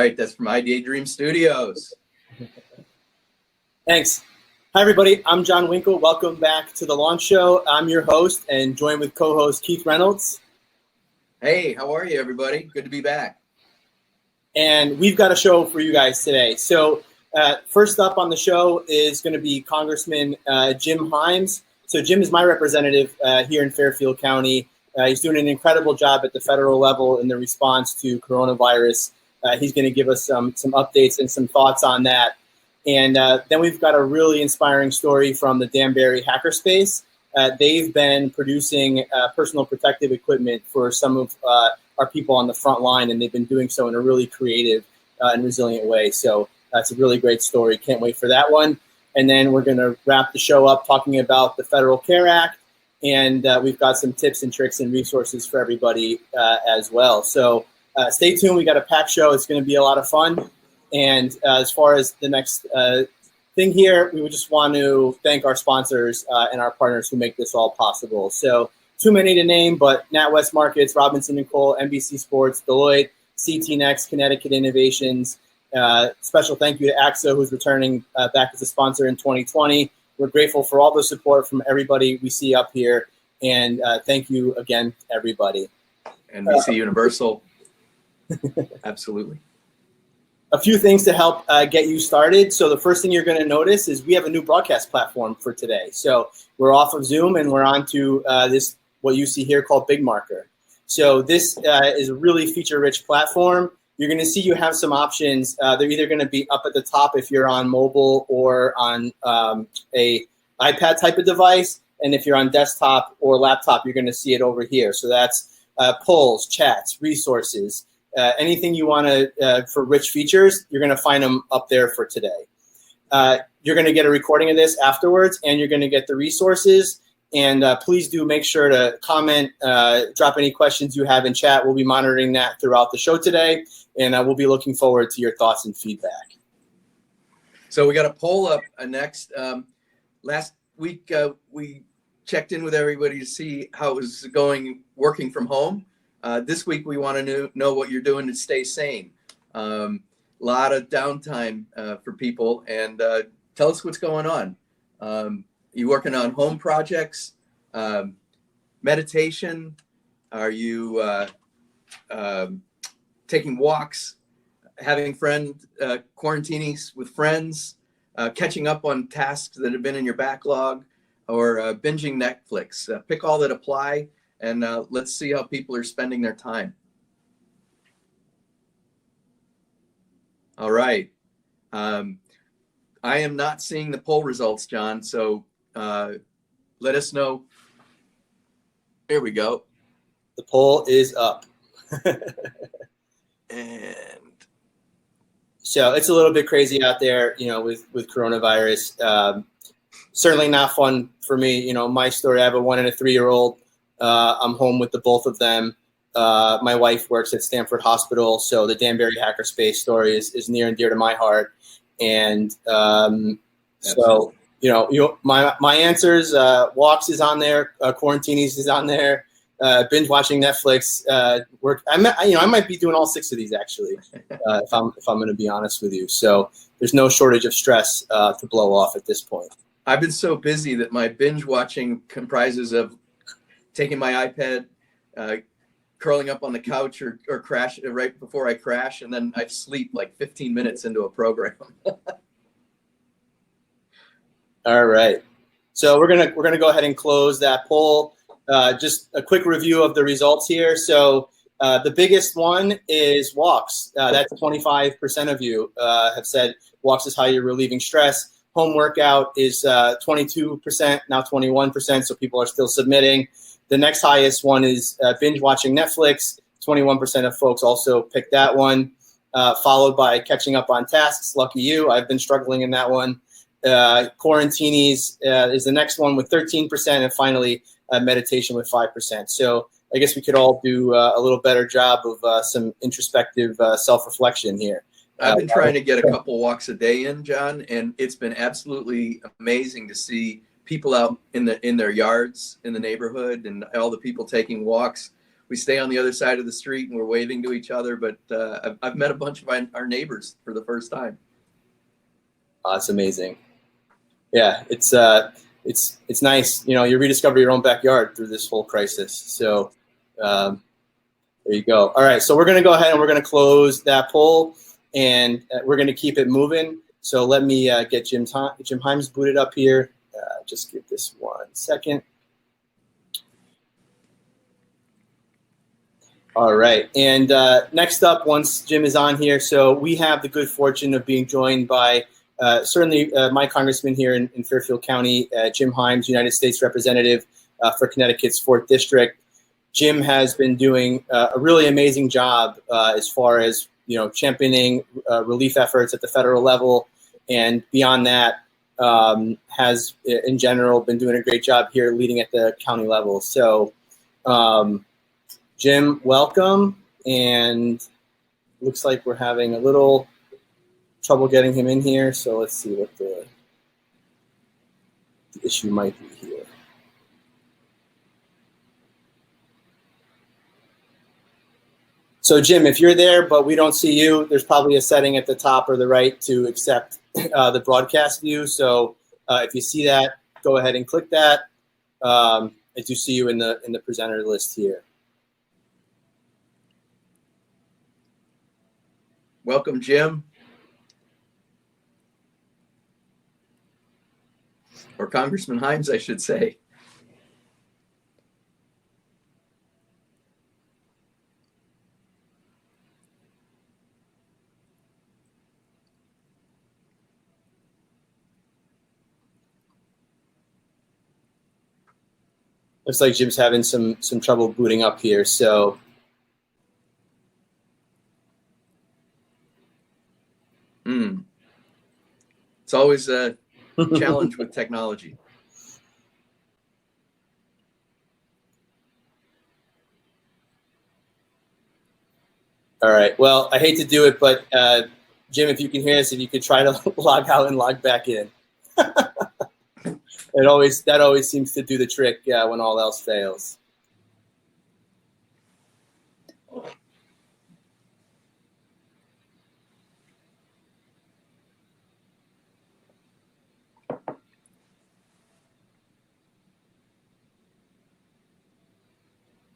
right, that's from Idea Dream Studios. Thanks. Hi, everybody. I'm Jon Winkel. Welcome back to the Launch Show. I'm your host and joined with co-host Keith Reynolds. Hey, how are you, everybody? Good to be back. And we've got a show for you guys today. So first up on the show is going to be Congressman Jim Himes. So Jim is my representative here in Fairfield County. He's doing an incredible job at the federal level in the response to coronavirus. He's going to give us some updates and some thoughts on that. And then we've got a really inspiring story from the Danbury Hackerspace. They've been producing personal protective equipment for some of our people on the front line, and they've been doing so in a really creative and resilient way. So that's a really great story. Can't wait for that one. And then we're going to wrap the show up talking about the Federal Care Act, and we've got some tips and tricks and resources for everybody as well. So stay tuned. We got a packed show. It's going to be a lot of fun. And as far as the next thing here, we would just want to thank our sponsors and our partners who make this all possible. So too many to name, but NatWest Markets, Robinson & Cole, NBC Sports, Deloitte, CT Next, Connecticut Innovations. Special thank you to AXA, who's returning back as a sponsor in 2020. We're grateful for all the support from everybody we see up here. And thank you again, everybody. And we see Universal. Absolutely. A few things to help get you started. So the first thing you're going to notice is we have a new broadcast platform for today. So we're off of Zoom and we're on to this, what you see here called Big Marker. So this is a really feature-rich platform. You're going to see you have some options. They're either going to be up at the top if you're on mobile or on a iPad type of device. And if you're on desktop or laptop, you're going to see it over here. So that's polls, chats, resources, anything you want to for rich features, you're going to find them up there for today. You're going to get a recording of this afterwards, and you're going to get the resources. And please do make sure to comment, drop any questions you have in chat. We'll be monitoring that throughout the show today, and we'll be looking forward to your thoughts and feedback. So we got a poll up next. Last week, we checked in with everybody to see how it was going working from home. This week, we want to know what you're doing to stay sane. A lot of downtime for people, and tell us what's going on. You working on home projects, meditation? Are you taking walks, having quarantinis with friends, catching up on tasks that have been in your backlog, or binging Netflix? Pick all that apply, and let's see how people are spending their time. All right. I am not seeing the poll results, John, so let us know. Here we go. The poll is up. And so it's a little bit crazy out there, with coronavirus. Certainly not fun for me. My story, I have a 1 and a 3-year-old. I'm home with the both of them. My wife works at Stanford Hospital, so the Danbury Hackerspace story is near and dear to my heart. And so, my answers, walks is on there, quarantinis is on there, binge watching Netflix, work. I might be doing all 6 of these actually, if I'm going to be honest with you. So there's no shortage of stress to blow off at this point. I've been so busy that my binge watching comprises of taking my iPad, curling up on the couch or crash right before I crash, and then I sleep like 15 minutes into a program. All right. So we're gonna go ahead and close that poll. Just a quick review of the results here. So the biggest one is walks. That's 25% of you have said walks is how you're relieving stress. Home workout is 22%, now 21%, so people are still submitting. The next highest one is binge watching Netflix. 21% of folks also picked that one, followed by catching up on tasks. Lucky you, I've been struggling in that one. Quarantinis is the next one with 13%, and finally meditation with 5%. So I guess we could all do a little better job of some introspective self-reflection here. I've been trying to get a couple walks a day in, John, and it's been absolutely amazing to see people out in their yards in the neighborhood and all the people taking walks. we stay on the other side of the street and we're waving to each other. But I've met a bunch of our neighbors for the first time. Oh, that's amazing. Yeah, it's nice. You know, you rediscover your own backyard through this whole crisis. So there you go. All right, so we're going to go ahead and we're going to close that poll, and we're going to keep it moving. So let me get Jim Himes booted up here. Just give this 1 second. All right, and next up, once Jim is on here, so we have the good fortune of being joined by certainly my congressman here in Fairfield County, Jim Himes, United States Representative for Connecticut's 4th District. Jim has been doing a really amazing job as far as, you know, championing relief efforts at the federal level, and beyond that, has in general been doing a great job here leading at the county level. So Jim, welcome, and looks like we're having a little trouble getting him in here, so let's see what the issue might be here. So Jim, if you're there but we don't see you, there's probably a setting at the top or the right to accept the broadcast view. So if you see that, go ahead and click that. I do see you in the presenter list here. Welcome, Jim. Or Congressman Himes, I should say. Looks like Jim's having some trouble booting up here, so. It's always a challenge with technology. All right. Well, I hate to do it, but Jim, if you can hear us, if you could try to log out and log back in. That always seems to do the trick when all else fails.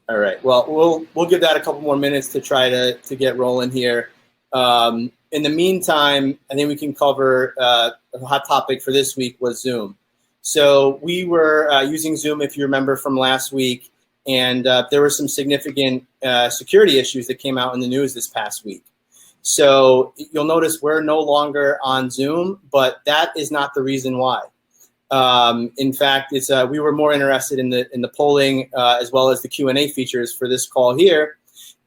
All right. Well, we'll give that a couple more minutes to try to get rolling here. In the meantime, I think we can cover a hot topic for this week was Zoom. So we were using Zoom, if you remember from last week, and there were some significant security issues that came out in the news this past week. So you'll notice we're no longer on Zoom, but that is not the reason why. In fact, it's we were more interested in the polling as well as the Q&A features for this call here,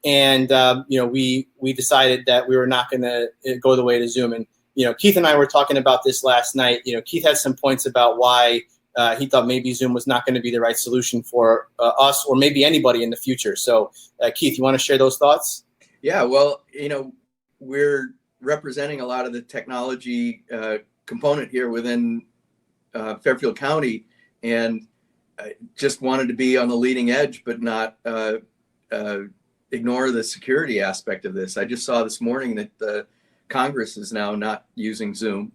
and you know, we decided that we were not going to go the way to Zoom. And you know, Keith and I were talking about this last night. You know, Keith had some points about why he thought maybe Zoom was not going to be the right solution for us or maybe anybody in the future. So, Keith, you want to share those thoughts? Yeah. Well, you know, we're representing a lot of the technology component here within Fairfield County, and just wanted to be on the leading edge, but not ignore the security aspect of this. I just saw this morning that the Congress is now not using Zoom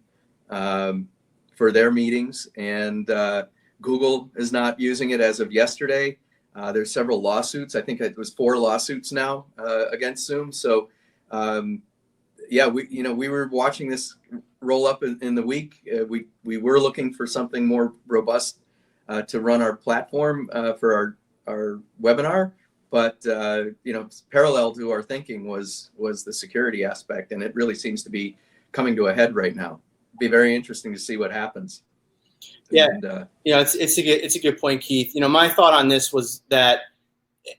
for their meetings, and Google is not using it as of yesterday. There's several lawsuits. I think it was 4 lawsuits now against Zoom. So yeah, we were watching this roll up in the week. We were looking for something more robust to run our platform for our webinar, but you know, parallel to our thinking was the security aspect, and it really seems to be coming to a head right now. It'd be very interesting to see what happens. Yeah, and, you know, it's a good point, Keith. You know, my thought on this was that,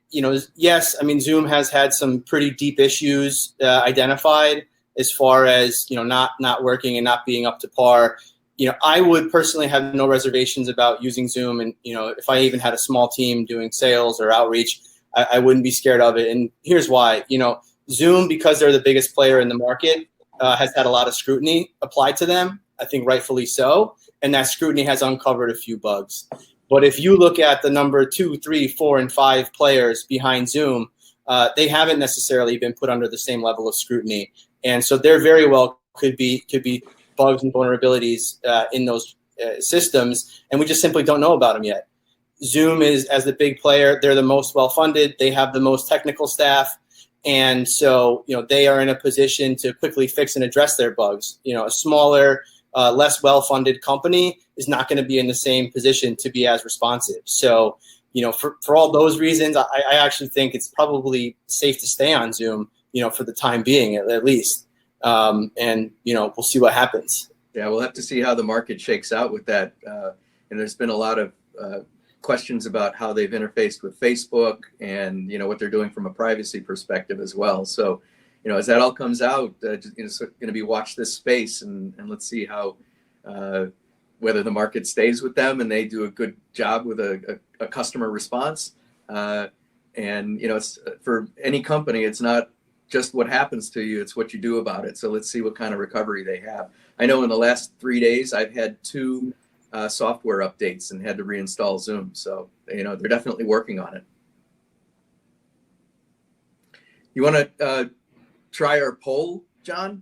you know, yes, I mean, Zoom has had some pretty deep issues identified as far as, you know, not working and not being up to par. You know, I would personally have no reservations about using Zoom, and you know, if I even had a small team doing sales or outreach, I wouldn't be scared of it. And here's why. You know, Zoom, because they're the biggest player in the market, has had a lot of scrutiny applied to them. I think rightfully so, and that scrutiny has uncovered a few bugs. But if you look at the number 2, 3, 4, and 5 players behind Zoom, they haven't necessarily been put under the same level of scrutiny. And so there very well could be bugs and vulnerabilities in those systems, and we just simply don't know about them yet. Zoom is, as the big player, they're the most well-funded. They have the most technical staff. And so, they are in a position to quickly fix and address their bugs. A smaller, less well-funded company is not going to be in the same position to be as responsive. So, for all those reasons, I actually think it's probably safe to stay on Zoom, for the time being, at least. And we'll see what happens. Yeah, we'll have to see how the market shakes out with that. And there's been a lot of questions about how they've interfaced with Facebook and, what they're doing from a privacy perspective as well. So, as that all comes out, it's going to be watch this space and let's see how, whether the market stays with them and they do a good job with a customer response. And, it's for any company, it's not just what happens to you, it's what you do about it. So let's see what kind of recovery they have. I know in the last 3 days, I've had 2 software updates and had to reinstall Zoom. So, they're definitely working on it. You want to try our poll, John?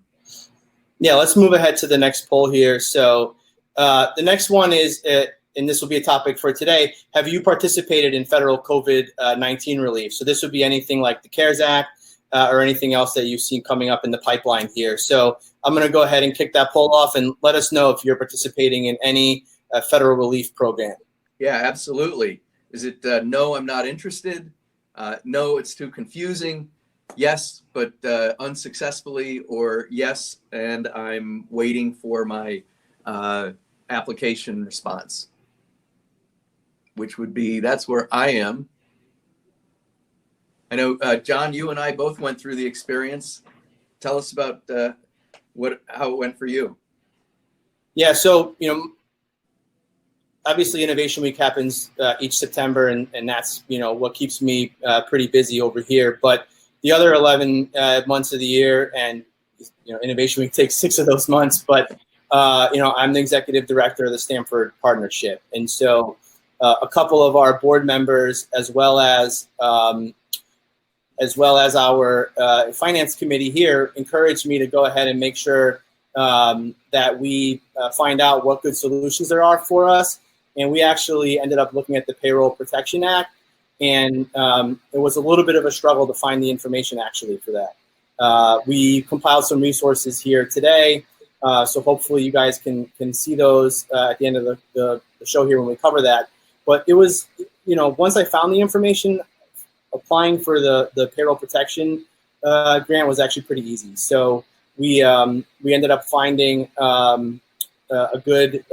Yeah, let's move ahead to the next poll here. So the next one is, and this will be a topic for today, have you participated in federal COVID-19 relief? So this would be anything like the CARES Act or anything else that you've seen coming up in the pipeline here. So I'm going to go ahead and kick that poll off and let us know if you're participating in any federal relief program. Yeah, absolutely. Is it no, I'm not interested? No, it's too confusing. Yes, but unsuccessfully, or yes, and I'm waiting for my application response, which would be, that's where I am. I know, John, you and I both went through the experience. Tell us about how it went for you. Yeah, so, obviously Innovation Week happens each September, and that's, what keeps me pretty busy over here. But the other 11 months of the year, and, Innovation Week takes 6 of those months, but, I'm the executive director of the Stanford Partnership. And so a couple of our board members, as well as our finance committee here, encouraged me to go ahead and make sure that we find out what good solutions there are for us. And we actually ended up looking at the Payroll Protection Act, and it was a little bit of a struggle to find the information actually for that. We compiled some resources here today, so hopefully you guys can see those at the end of the show here when we cover that. But it was, once I found the information, applying for the payroll protection grant was actually pretty easy. So we ended up finding a good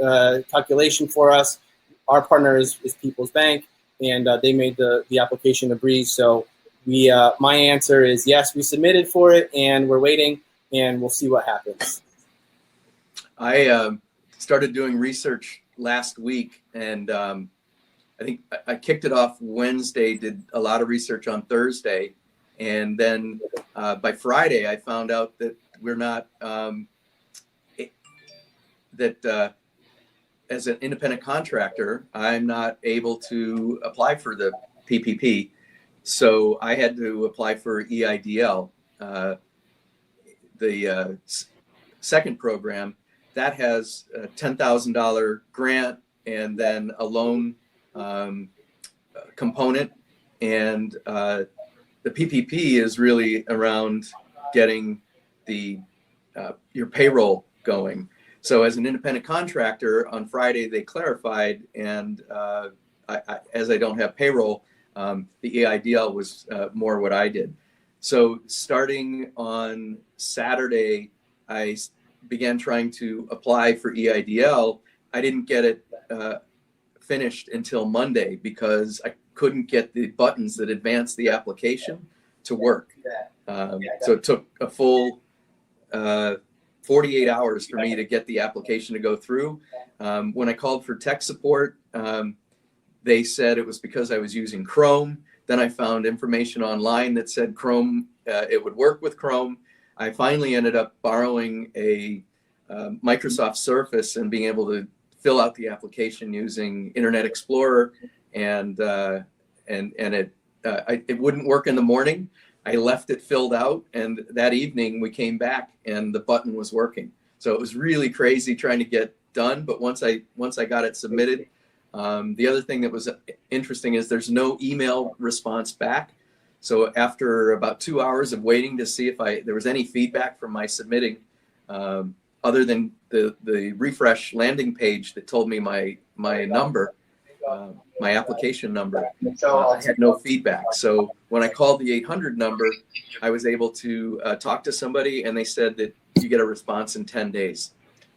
calculation for us. Our partner is People's Bank, and they made the application a breeze. So my answer is yes, we submitted for it, and we're waiting, and we'll see what happens. I started doing research last week, and I think I kicked it off Wednesday, did a lot of research on Thursday, and then by Friday I found out that we're not, as an independent contractor, I'm not able to apply for the PPP. So I had to apply for EIDL, the second program that has a $10,000 grant and then a loan component. And the PPP is really around getting your payroll going. So as an independent contractor, on Friday they clarified, and as I don't have payroll, the EIDL was more what I did. So starting on Saturday, I began trying to apply for EIDL. I didn't get it finished until Monday because I couldn't get the buttons that advance the application to work. So it took a full 48 hours for me to get the application to go through. When I called for tech support, they said it was because I was using Chrome. Then I found information online that said Chrome, it would work with Chrome. I finally ended up borrowing a Microsoft Surface and being able to fill out the application using Internet Explorer, and it wouldn't work in the morning. I left it filled out, and that evening we came back and the button was working. So it was really crazy trying to get done. But once I got it submitted, the other thing that was interesting is there's no email response back. So after about 2 hours of waiting to see if there was any feedback from my submitting, other than the refresh landing page that told me my number, my application number, I had no feedback. So when I called the 800 number, I was able to talk to somebody, and they said that you get a response in 10 days.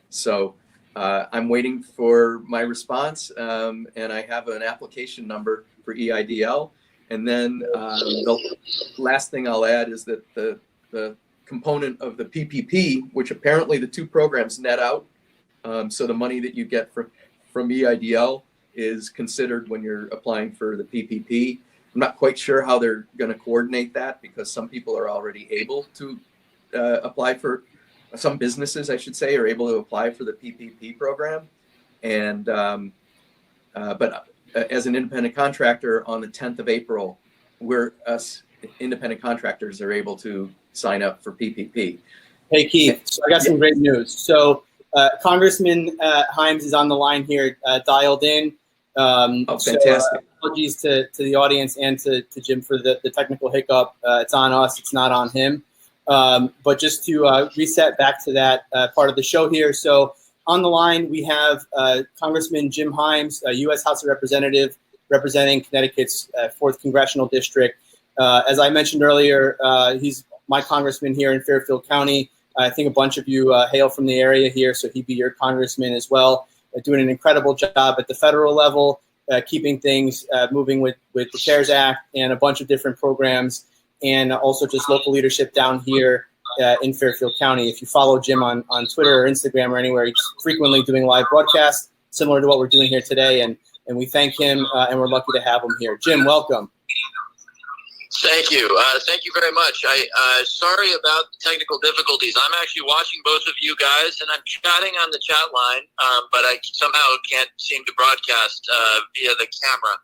So I'm waiting for my response, and I have an application number for EIDL. And then the last thing I'll add is that the component of the PPP, which apparently the two programs net out, so the money that you get from EIDL is considered when you're applying for the PPP. I'm not quite sure how they're going to coordinate that, because some people are already able to apply for, some businesses, I should say, are able to apply for the PPP program. And but as an independent contractor, on the 10th of April, us independent contractors are able to sign up for PPP. Hey, Keith, so I got some great news. So Congressman Himes is on the line here, dialed in. Fantastic. So, apologies to the audience and to Jim for the technical hiccup. It's on us, it's not on him. But just to reset back to that part of the show here. So on the line, we have Congressman Jim Himes, U.S. House of Representative, representing Connecticut's 4th Congressional District. As I mentioned earlier, he's my congressman here in Fairfield County. I think a bunch of you hail from the area here, so he'd be your congressman as well. Doing an incredible job at the federal level, keeping things moving with the CARES Act and a bunch of different programs, and also just local leadership down here in Fairfield County. If you follow Jim on Twitter or Instagram or anywhere, he's frequently doing live broadcasts similar to what we're doing here today, and we thank him, and we're lucky to have him here. Jim, welcome. Thank you. Thank you very much. Sorry about the technical difficulties. I'm actually watching both of you guys, and I'm chatting on the chat line, but I somehow can't seem to broadcast via the camera.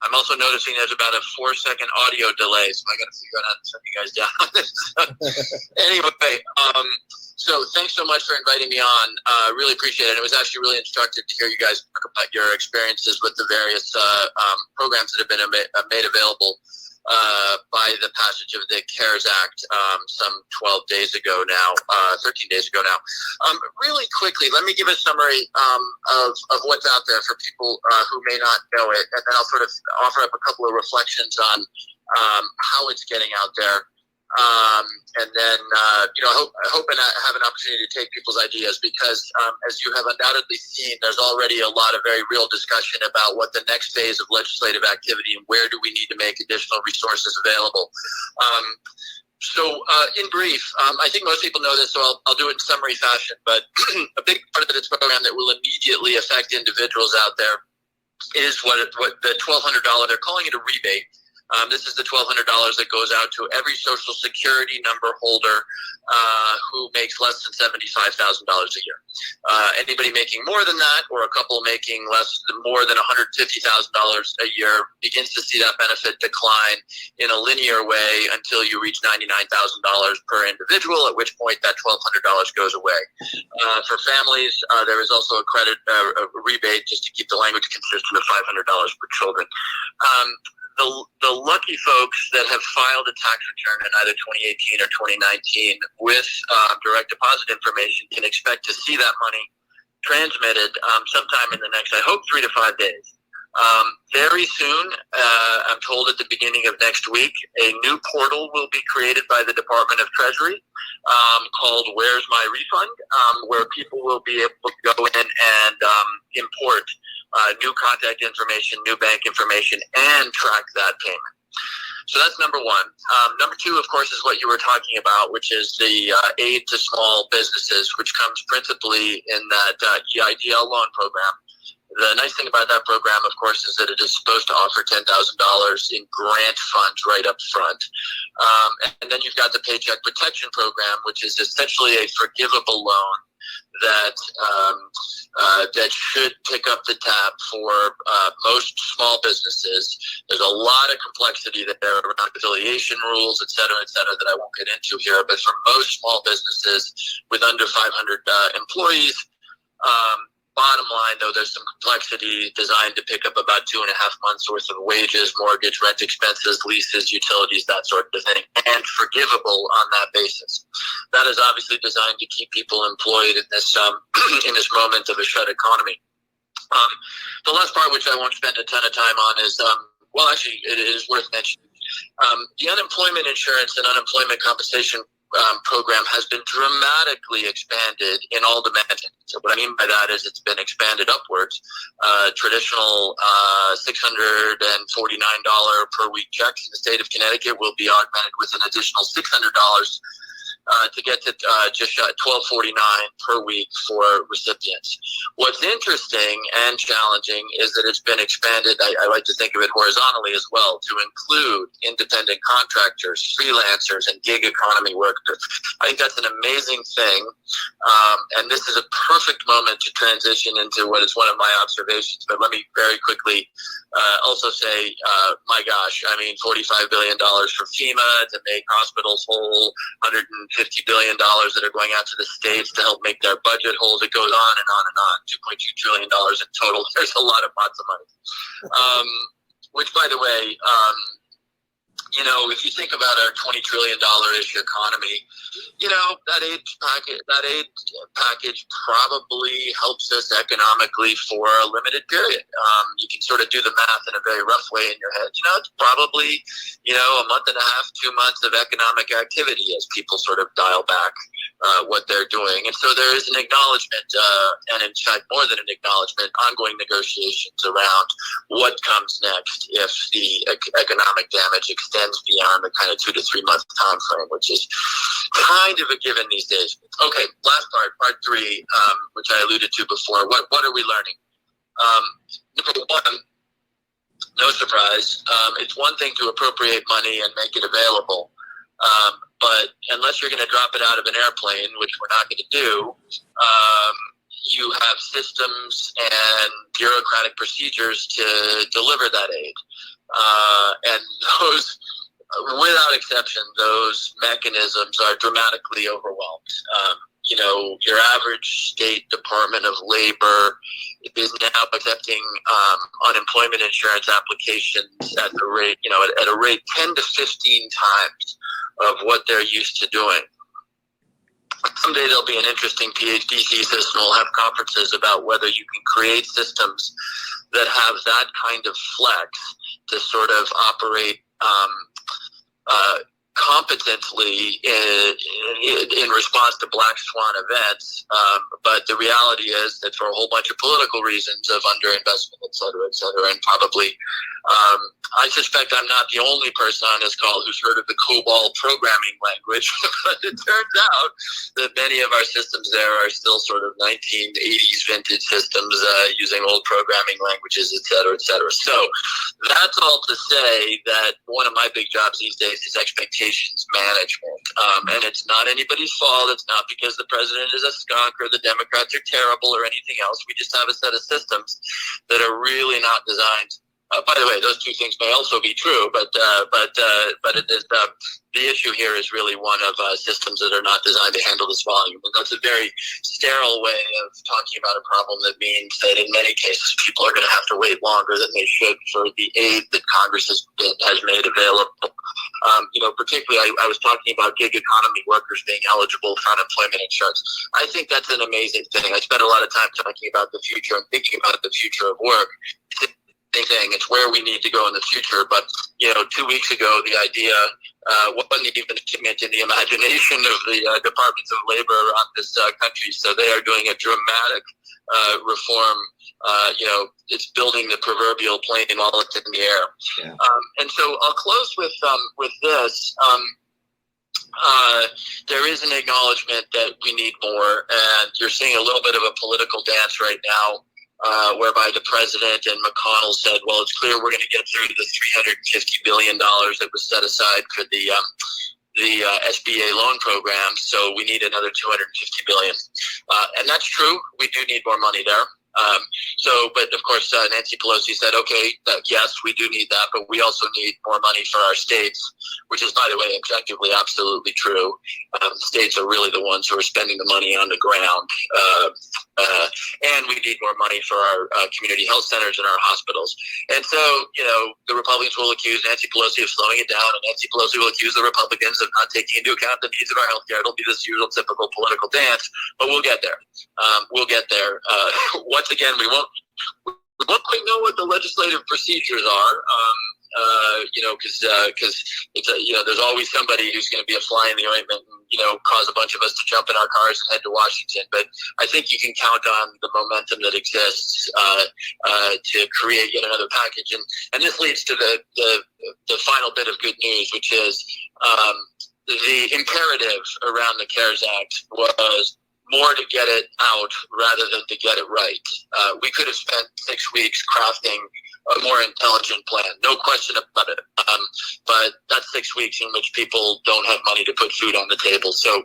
I'm also noticing there's about a 4-second audio delay, so I got to figure out how to shut you guys down on this. Anyway, so thanks so much for inviting me on. Really appreciate it. It was actually really instructive to hear you guys talk about your experiences with the various programs that have been made available by the passage of the CARES Act some 12 days ago now, 13 days ago now. Really quickly, let me give a summary of what's out there for people who may not know it, and then I'll sort of offer up a couple of reflections on how it's getting out there. And then, I hope and I have an opportunity to take people's ideas, because as you have undoubtedly seen, there's already a lot of very real discussion about what the next phase of legislative activity and where do we need to make additional resources available. So in brief, I think most people know this, so I'll do it in summary fashion, but a big part of this program that will immediately affect individuals out there is what the $1,200, they're calling it a rebate. This is the $1,200 that goes out to every Social Security number holder who makes less than $75,000 a year. Anybody making more than that, or a couple making more than $150,000 a year, begins to see that benefit decline in a linear way until you reach $99,000 per individual, at which point that $1,200 goes away. For families, there is also a credit a rebate, just to keep the language consistent, of $500 per children. The lucky folks that have filed a tax return in either 2018 or 2019 with direct deposit information can expect to see that money transmitted sometime in the next, I hope, 3 to 5 days. Very soon, I'm told at the beginning of next week, a new portal will be created by the Department of Treasury called Where's My Refund, where people will be able to go in and import new contact information, new bank information, and track that payment. So that's number one. Number two, of course, is what you were talking about, which is the aid to small businesses, which comes principally in that EIDL loan program, The nice thing about that program, of course, is that it is supposed to offer $10,000 in grant funds right up front. And then you've got the Paycheck Protection Program, which is essentially a forgivable loan that that should pick up the tab for most small businesses. There's a lot of complexity there around affiliation rules, et cetera, that I won't get into here. But for most small businesses with under 500 employees, bottom line, though, there's some complexity designed to pick up about 2.5 months worth of wages, mortgage, rent expenses, leases, utilities, that sort of thing, and forgivable on that basis. That is obviously designed to keep people employed in this in this moment of a shut economy. The last part, which I won't spend a ton of time on, is well, actually, it is worth mentioning. The unemployment insurance and unemployment compensation program has been dramatically expanded in all dimensions. So what I mean by that is it's been expanded upwards. Traditional $649 per week checks in the state of Connecticut will be augmented with an additional $600 to get to just $12.49 per week for recipients. What's interesting and challenging is that it's been expanded, I like to think of it horizontally as well, to include independent contractors, freelancers, and gig economy workers. I think that's an amazing thing, and this is a perfect moment to transition into what is one of my observations. But let me very quickly also say, my gosh, I mean, $45 billion for FEMA to make hospitals whole, $150 billion that are going out to the states to help make their budget whole. It goes on and on and on. $2.2 trillion in total. There's a lot of pots of money. Which, by the way, you know, if you think about our $20 trillion-ish economy, you know, that aid package probably helps us economically for a limited period. You can sort of do the math in a very rough way in your head. You know, it's probably, you know, a month and a half, 2 months of economic activity as people sort of dial back what they're doing. And so there is an acknowledgement, and in fact, more than an acknowledgement, ongoing negotiations around what comes next if the economic damage extends beyond the kind of 2 to 3 month time frame, which is kind of a given these days. Okay, last part 3, which I alluded to before. What are we learning? Number one, no surprise, it's one thing to appropriate money and make it available. But unless you're going to drop it out of an airplane, which we're not going to do, you have systems and bureaucratic procedures to deliver that aid. And those, without exception, those mechanisms are dramatically overwhelmed. You know, your average state Department of Labor is now accepting unemployment insurance applications at the rate, you know, at a rate 10 to 15 times of what they're used to doing. Someday there'll be an interesting PhD thesis, and we'll have conferences about whether you can create systems that have that kind of flex to sort of operate competently in response to black swan events. But the reality is that for a whole bunch of political reasons of underinvestment, et cetera, and probably, I suspect I'm not the only person on this call who's heard of the COBOL programming language, but it turns out that many of our systems there are still sort of 1980s vintage systems using old programming languages, et cetera, et cetera. So that's all to say that one of my big jobs these days is expectations management. And it's not anybody's fault. It's not because the president is a skunk or the Democrats are terrible or anything else. We just have a set of systems that are really not designed. By the way, those two things may also be true, but it is, the issue here is really one of systems that are not designed to handle this volume. And that's a very sterile way of talking about a problem that means that in many cases people are going to have to wait longer than they should for the aid that Congress has made available. You know, particularly I was talking about gig economy workers being eligible for unemployment insurance. I think that's an amazing thing. I spent a lot of time talking about the future and thinking about the future of work. Thing. It's where we need to go in the future. But, you know, 2 weeks ago, the idea wasn't even in the imagination of the departments of labor around this country. So they are doing a dramatic reform. You know, it's building the proverbial plane while it's in the air. Yeah. And so I'll close with this. There is an acknowledgement that we need more, and you're seeing a little bit of a political dance right now whereby the president and McConnell said, well, it's clear we're going to get through the $350 billion that was set aside for the SBA loan program, so we need another $250 billion. And that's true. We do need more money there. But of course, Nancy Pelosi said, okay, yes, we do need that, but we also need more money for our states, which is, by the way, objectively absolutely true. The states are really the ones who are spending the money on the ground. And we need more money for our community health centers and our hospitals. And so, the Republicans will accuse Nancy Pelosi of slowing it down, and Nancy Pelosi will accuse the Republicans of not taking into account the needs of our healthcare. It'll be this usual typical political dance, but we'll get there. We'll get there. Once again, we won't quite know what the legislative procedures are, because it's there's always somebody who's going to be a fly in the ointment and cause a bunch of us to jump in our cars and head to Washington. But I think you can count on the momentum that exists to create yet another package, and this leads to the final bit of good news, which is the imperative around the CARES Act was more to get it out rather than to get it right. We could have spent 6 weeks crafting a more intelligent plan, no question about it. But that's 6 weeks in which people don't have money to put food on the table. So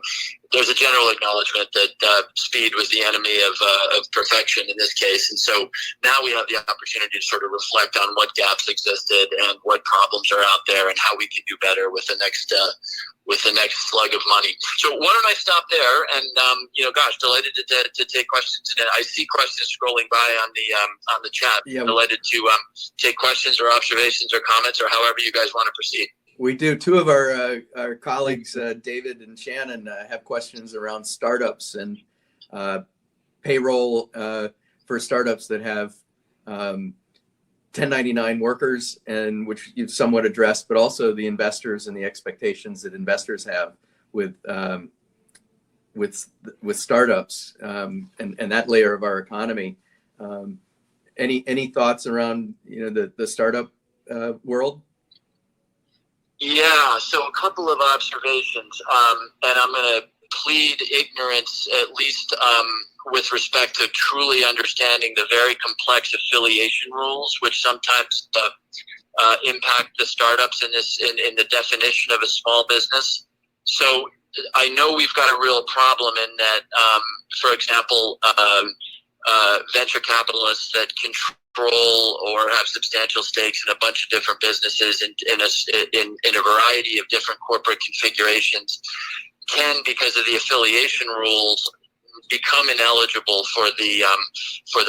there's a general acknowledgement that speed was the enemy of perfection in this case. And so now we have the opportunity to sort of reflect on what gaps existed and what problems are out there and how we can do better with the next slug of money. So why don't I stop there? And delighted to take questions. And I see questions scrolling by on the chat. Yeah. Delighted to take questions or observations or comments or however you guys want to proceed. We do. Two of our colleagues, David and Shannon, have questions around startups and payroll for startups that have 1099 workers, and which you've somewhat addressed, but also the investors and the expectations that investors have with startups and that layer of our economy. Any thoughts around the startup world? Yeah, so a couple of observations, and I'm going to plead ignorance, at least with respect to truly understanding the very complex affiliation rules, which sometimes impact the startups in the definition of a small business. So I know we've got a real problem in that, for example, venture capitalists that control or have substantial stakes in a bunch of different businesses in a variety of different corporate configurations can, because of the affiliation rules, become ineligible for the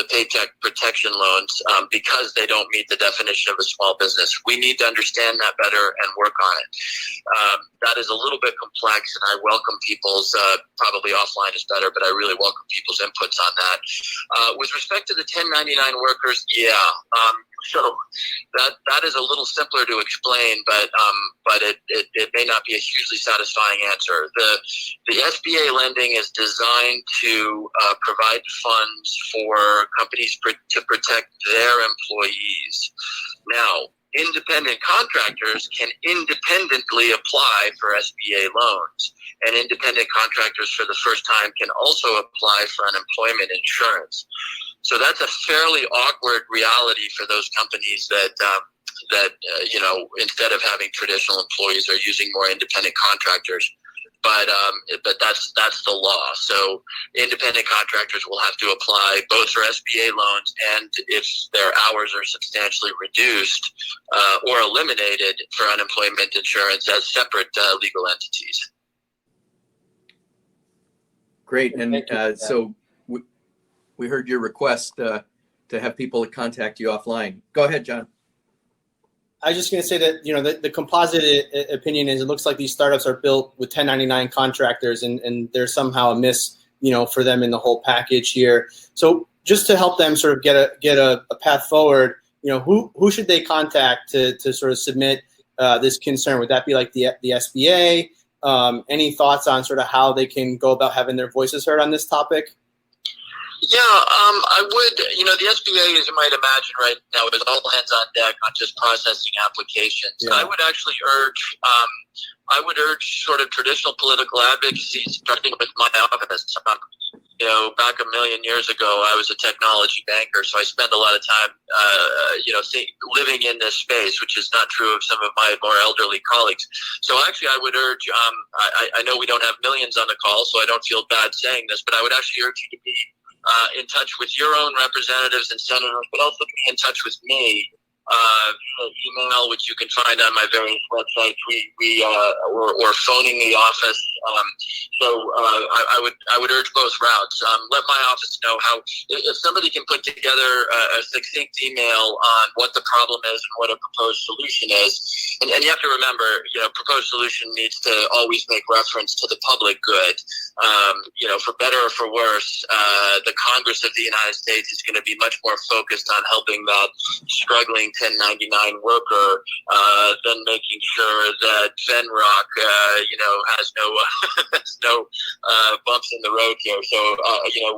paycheck protection loans because they don't meet the definition of a small business. We need to understand that better and work on it. That is a little bit complex, and I welcome people's, probably offline is better, but I really welcome people's inputs on that. With respect to the 1099 workers, so that is a little simpler to explain, but it may not be a hugely satisfying answer. The SBA lending is designed to provide funds for companies to protect their employees. Now, independent contractors can independently apply for SBA loans, and independent contractors for the first time can also apply for unemployment insurance. So that's a fairly awkward reality for those companies that instead of having traditional employees are using more independent contractors. But that's the law. So independent contractors will have to apply both for SBA loans and, if their hours are substantially reduced or eliminated, for unemployment insurance as separate legal entities. Great. And so we heard your request to have people contact you offline. Go ahead, John. I was just going to say that, the composite opinion is it looks like these startups are built with 1099 contractors and there's somehow a miss, for them in the whole package here. So just to help them sort of get a path forward, who should they contact to sort of submit this concern? Would that be like the SBA? Any thoughts on sort of how they can go about having their voices heard on this topic? Yeah, I would, the SBA, as you might imagine right now, is all hands on deck on just processing applications. Yeah. I would actually urge sort of traditional political advocacy, starting with my office. back a million years ago, I was a technology banker, so I spend a lot of time, living in this space, which is not true of some of my more elderly colleagues. So actually, I would urge, I know we don't have millions on the call, so I don't feel bad saying this, but I would actually urge you to be in touch with your own representatives and senators, but also be in touch with me. Email, which you can find on my various websites, or phoning the office. I would urge both routes. Let my office know how, if somebody can put together a succinct email on what the problem is and what a proposed solution is. And you have to remember, proposed solution needs to always make reference to the public good. For better or for worse, the Congress of the United States is going to be much more focused on helping that struggling 1099 worker than making sure that Venrock, has no bumps in the road here. So,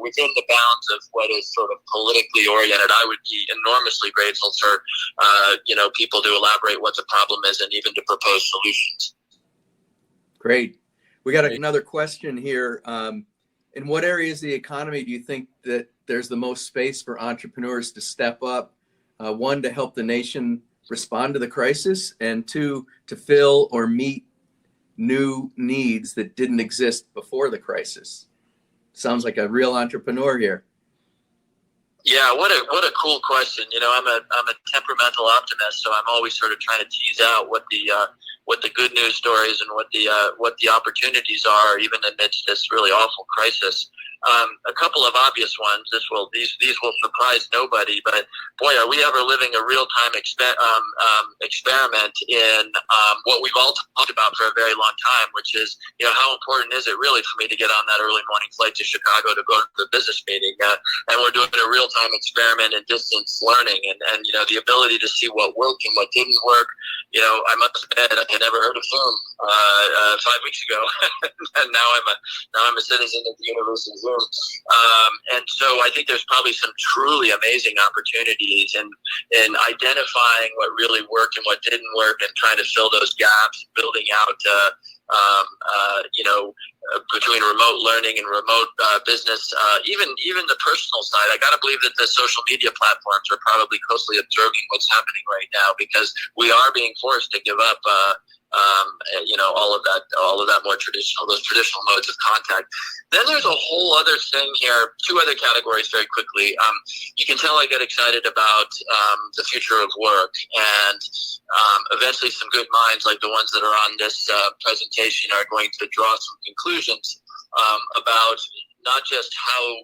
within the bounds of what is sort of politically oriented, I would be enormously grateful for, people to elaborate what the problem is and even to propose solutions. Great. We got another question here. In what areas of the economy do you think that there's the most space for entrepreneurs to step up? One, to help the nation respond to the crisis, and two, to fill or meet new needs that didn't exist before the crisis. Sounds like a real entrepreneur here. Yeah, what a cool question. I'm a temperamental optimist, so I'm always sort of trying to tease out what the good news stories and what the opportunities are, even amidst this really awful crisis. A couple of obvious ones. These will surprise nobody, but boy, are we ever living a real-time experiment in what we've all talked about for a very long time, which is, how important is it really for me to get on that early morning flight to Chicago to go to the business meeting? And we're doing a real-time experiment in distance learning, and the ability to see what worked and what didn't work. I must admit, I had never heard of Zoom 5 weeks ago, and now I'm a citizen of the University of Zoom. And so I think there's probably some truly amazing opportunities in identifying what really worked and what didn't work, and trying to fill those gaps, building out, between remote learning and remote business, even the personal side. I got to believe that the social media platforms are probably closely observing what's happening right now, because we are being forced to give up, all of that more those traditional modes of contact. Then there's a whole other thing here, two other categories very quickly. You can tell I get excited about the future of work, and eventually some good minds like the ones that are on this presentation are going to draw some conclusions about not just how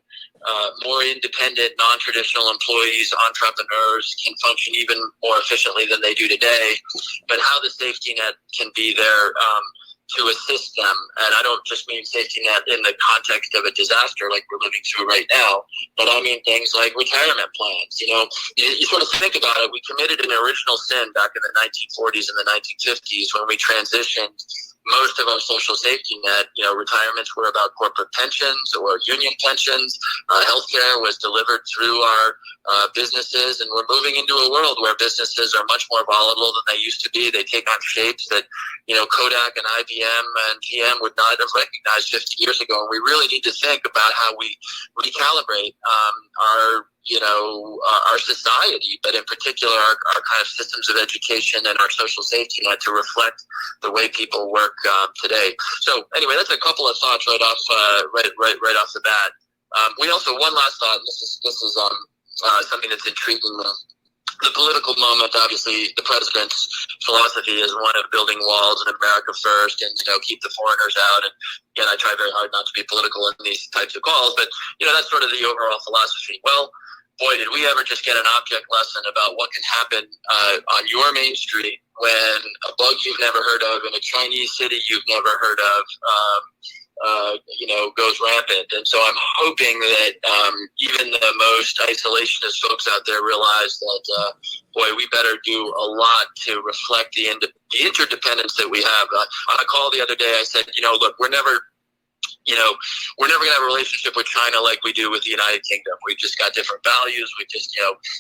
more independent, non-traditional employees, entrepreneurs can function even more efficiently than they do today, but how the safety net can be there to assist them. And I don't just mean safety net in the context of a disaster like we're living through right now, but I mean things like retirement plans. You sort of think about it. We committed an original sin back in the 1940s and the 1950s when we transitioned most of our social safety net. Retirements were about corporate pensions or union pensions. Healthcare was delivered through our businesses, and we're moving into a world where businesses are much more volatile than they used to be. They take on shapes that, Kodak and IBM and GM would not have recognized 50 years ago. And we really need to think about how we recalibrate our society, but in particular our kind of systems of education and our social safety net to reflect the way people work today. So anyway, that's a couple of thoughts right off the bat. We also, one last thought, and this is something that's intriguing me. The political moment, obviously, the president's philosophy is one of building walls and America first, and keep the foreigners out. And again, I try very hard not to be political in these types of calls, but that's sort of the overall philosophy. Well, boy, did we ever just get an object lesson about what can happen on your main street when a bug you've never heard of in a Chinese city you've never heard of goes rampant. And so I'm hoping that even the most isolationist folks out there realize that, we better do a lot to reflect the interdependence that we have. On a call the other day, I said, look, we're never going to have a relationship with China like we do with the United Kingdom. We've just got different values.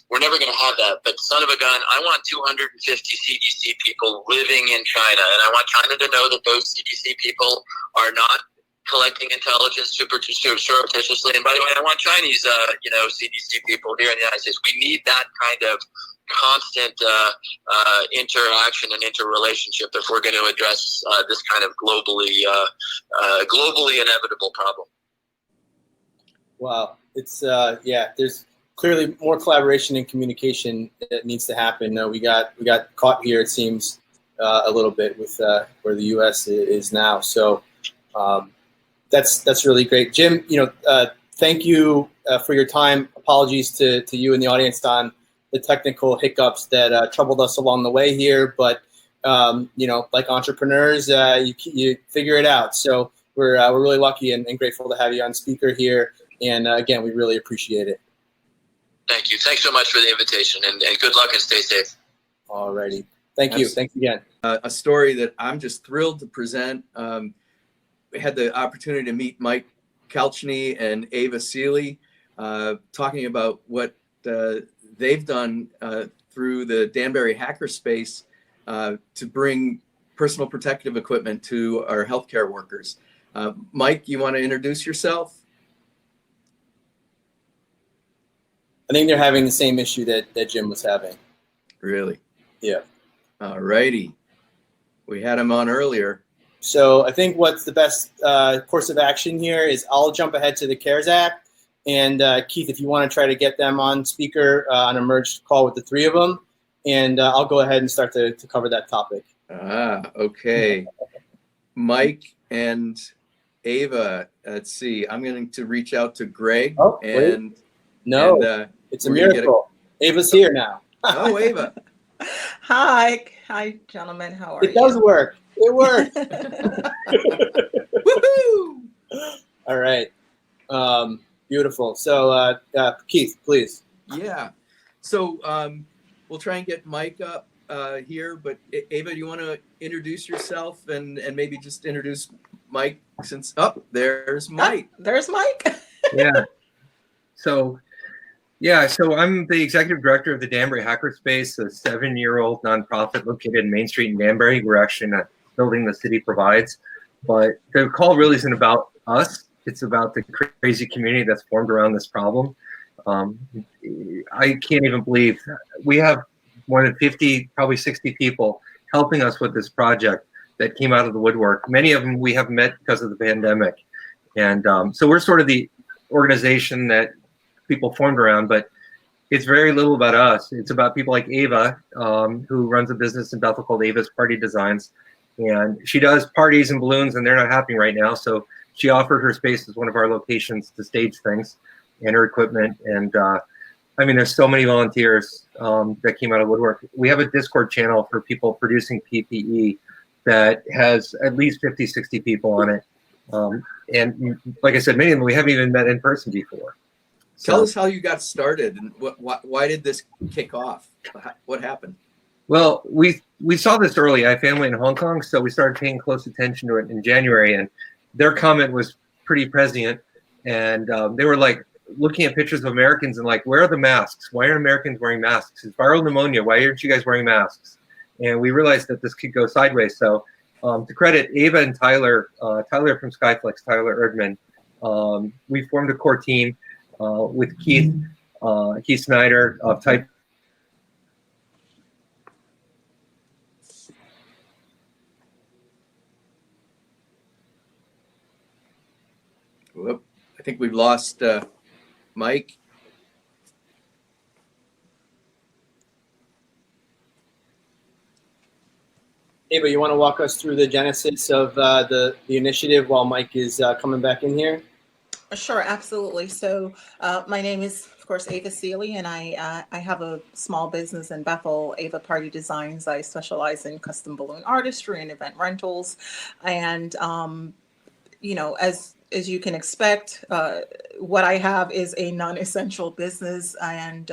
We're never going to have that. But son of a gun, I want 250 CDC people living in China. And I want China to know that those CDC people are not collecting intelligence surreptitiously. And by the way, I want Chinese, CDC people here in the United States. We need that kind of constant interaction and interrelationship if we're going to address this kind of globally inevitable problem. Wow, it's there's clearly more collaboration and communication that needs to happen. We got caught here, it seems, a little bit with where the U.S. is now. So that's really great, Jim. Thank you for your time. Apologies to you and the audience on the technical hiccups that troubled us along the way here, but like entrepreneurs, you figure it out. So we're really lucky and grateful to have you on speaker here. And again, we really appreciate it. Thank you. Thanks so much for the invitation, and good luck and stay safe. All righty. Thank you. Thanks again. A story that I'm just thrilled to present. We had the opportunity to meet Mike Kalchny and Ava Seeley, talking about what they've done through the Danbury Hackerspace to bring personal protective equipment to our healthcare workers. Mike, you want to introduce yourself? I think they're having the same issue that Jim was having. Really? Yeah. All righty. We had him on earlier. So I think what's the best course of action here is I'll jump ahead to the CARES Act. And Keith, if you want to try to get them on speaker on a merged call with the three of them, and I'll go ahead and start to cover that topic. Okay. Mike and Ava, let's see. I'm going to reach out to Greg. It's a miracle. Ava's here now. Oh, Ava. Hi, gentlemen. How are you? It does work. It works. Woohoo! All right. Beautiful. So, Keith, please. Yeah. So we'll try and get Mike up here, but Ava, do you want to introduce yourself and maybe just introduce Mike since, there's Mike. There's Mike. Yeah. So I'm the executive director of the Danbury Hackerspace, a 7-year-old nonprofit located in Main Street in Danbury. We're actually in a building the city provides, but the call really isn't about us. It's about the crazy community that's formed around this problem. I can't even believe we have more than 50, probably 60 people helping us with this project that came out of the woodwork. Many of them we have met because of the pandemic. And so we're sort of the organization that people formed around, but it's very little about us. It's about people like Ava, who runs a business in Bethel called Ava's Party Designs. And she does parties and balloons, and they're not happening right now. So she offered her space as one of our locations to stage things and her equipment. And there's so many volunteers that came out of woodwork. We have a Discord channel for people producing PPE that has at least 50, 60 people on it. And like I said, many of them we haven't even met in person before. Tell us how you got started and why did this kick off? What happened? Well, we saw this early. I have family in Hong Kong, so we started paying close attention to it in January. And their comment was pretty prescient. And they were like looking at pictures of Americans and like, where are the masks? Why aren't Americans wearing masks? It's viral pneumonia. Why aren't you guys wearing masks? And we realized that this could go sideways. So to credit Ava and Tyler from Skyflex, Tyler Erdman, we formed a core team with Keith Snyder of Type. Whoop. I think we've lost Mike. Ava, you want to walk us through the genesis of the initiative while Mike is coming back in here? Sure, absolutely. So my name is, of course, Ava Seeley, and I have a small business in Bethel, Ava Party Designs. I specialize in custom balloon artistry and event rentals. And, as you can expect, what I have is a non-essential business. And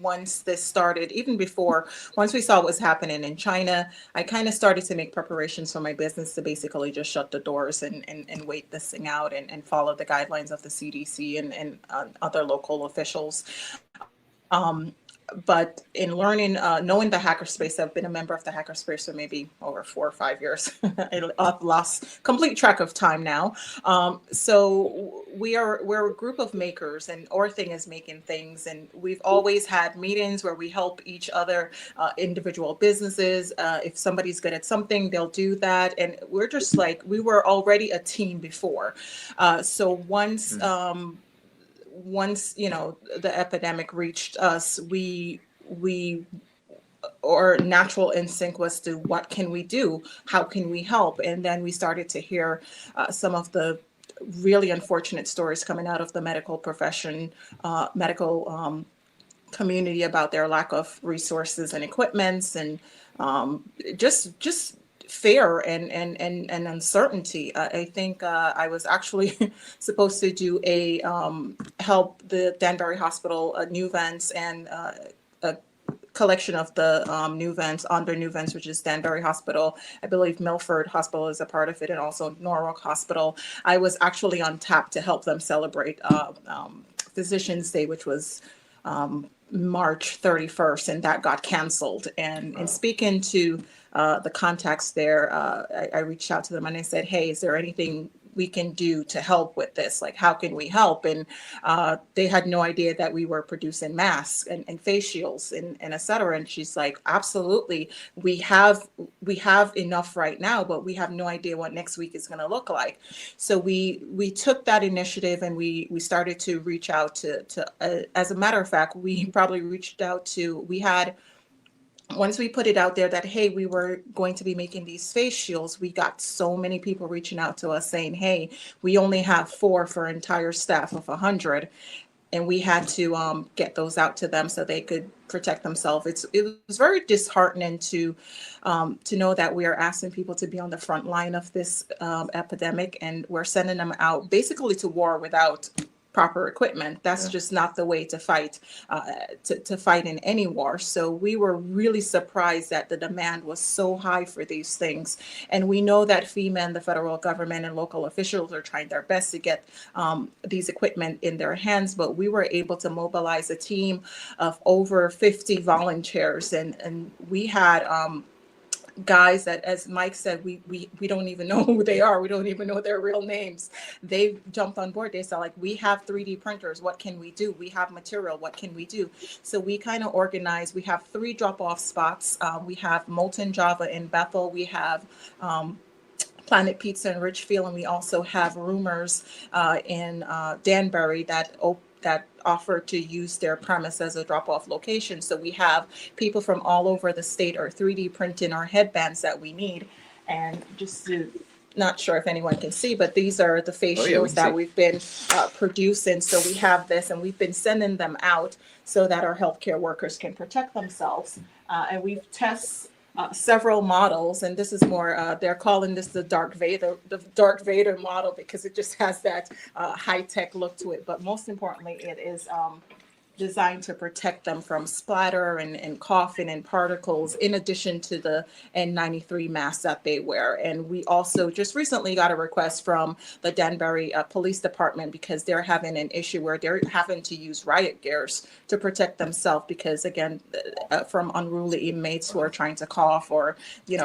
once this started, even before, once we saw what was happening in China, I kind of started to make preparations for my business to basically just shut the doors and wait this thing out and follow the guidelines of the CDC and other local officials. but in learning, knowing the Hackerspace, I've been a member of the Hackerspace for maybe over 4 or 5 years. I've lost complete track of time now. So we're a group of makers, and our thing is making things. And we've always had meetings where we help each other, individual businesses. If somebody's good at something, they'll do that. And we're just like, we were already a team before. So once the epidemic reached us, our natural instinct was to, what can we do, how can we help? And then we started to hear some of the really unfortunate stories coming out of the medical profession, medical community, about their lack of resources and equipments, and just fear and uncertainty. I think I was actually supposed to do help the Danbury Hospital new vents, and a collection of the new vents, under new vents, which is Danbury Hospital. I believe Milford Hospital is a part of it, and also Norwalk Hospital. I was actually on tap to help them celebrate Physicians Day, which was March 31st, and that got canceled. And in speaking to the contacts there, I reached out to them and I said, hey, is there anything we can do to help with this? Like, how can we help? And they had no idea that we were producing masks and face shields and et cetera. And she's like, absolutely. We have enough right now, but we have no idea what next week is going to look like. So we took that initiative, and we started to reach out to as a matter of fact, we probably reached out to, once we put it out there that, hey, we were going to be making these face shields, we got so many people reaching out to us saying, hey, we only have 4 for an entire staff of 100. And we had to get those out to them so they could protect themselves. It was very disheartening to know that we are asking people to be on the front line of this epidemic, and we're sending them out basically to war without proper equipment. That's just not the way to fight, to fight in any war. So we were really surprised that the demand was so high for these things. And we know that FEMA and the federal government and local officials are trying their best to get these equipment in their hands, but we were able to mobilize a team of over 50 volunteers, and we had guys that, as Mike said, we don't even know who they are. We don't even know their real names. They jumped on board. They said, like, we have 3D printers. What can we do? We have material. What can we do? So we kind of organized. We have 3 drop-off spots. We have Molten Java in Bethel. We have Planet Pizza in Richfield, and we also have Rumors in Danbury that offer to use their premise as a drop-off location. So we have people from all over the state are 3D printing our headbands that we need. And just to, not sure if anyone can see, but these are the face shields that we've been producing. So we have this, and we've been sending them out so that our healthcare workers can protect themselves. And we've tested several models, and this is more, they're calling this the Dark Vader model, because it just has that high-tech look to it. But most importantly, it is designed to protect them from splatter and coughing and particles, in addition to the N93 masks that they wear. And we also just recently got a request from the Danbury Police Department, because they're having an issue where they're having to use riot gears to protect themselves, because again, from unruly inmates who are trying to cough or,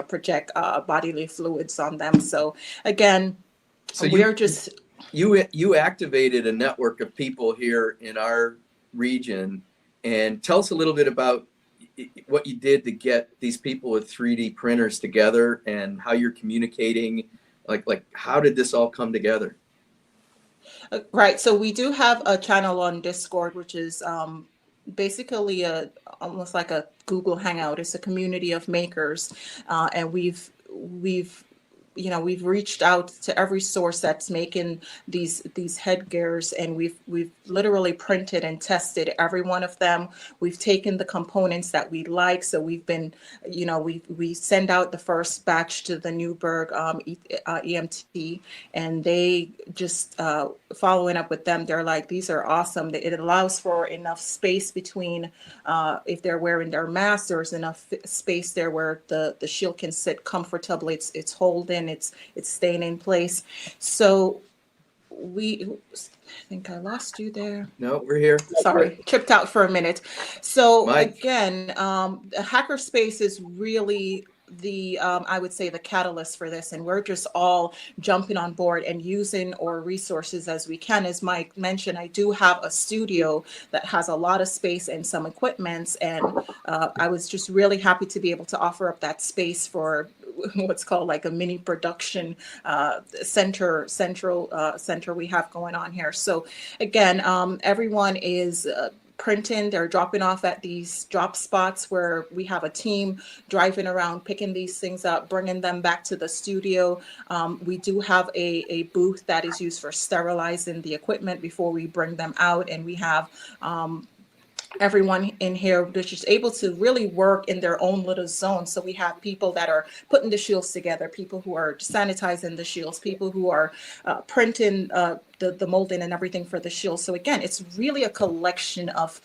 project bodily fluids on them. So again, you activated a network of people here in our region, and tell us a little bit about what you did to get these people with 3D printers together, and how you're communicating, like how did this all come together? Right. So we do have a channel on Discord, which is basically almost like a Google Hangout. It's a community of makers, and we've reached out to every source that's making these headgears, and we've literally printed and tested every one of them. We've taken the components that we like. So we've been, we send out the first batch to the Newburgh EMT, and they just following up with them. They're like, these are awesome. It allows for enough space between, if they're wearing their mask, there's enough space there where the shield can sit comfortably. It's holding. It's staying in place. So I think I lost you there. No, we're here. Sorry, tripped out for a minute. So Mike. again, the Hackerspace is really the I would say the catalyst for this, and we're just all jumping on board and using our resources as we can. As Mike mentioned, I do have a studio that has a lot of space and some equipments, and I was just really happy to be able to offer up that space for what's called like a mini production center we have going on here. So again, everyone is printing, they're dropping off at these drop spots where we have a team driving around, picking these things up, bringing them back to the studio. We do have a booth that is used for sterilizing the equipment before we bring them out, and we have everyone in here that's just able to really work in their own little zone. So we have people that are putting the shields together, people who are sanitizing the shields, people who are printing the molding and everything for the shields. So again, it's really a collection of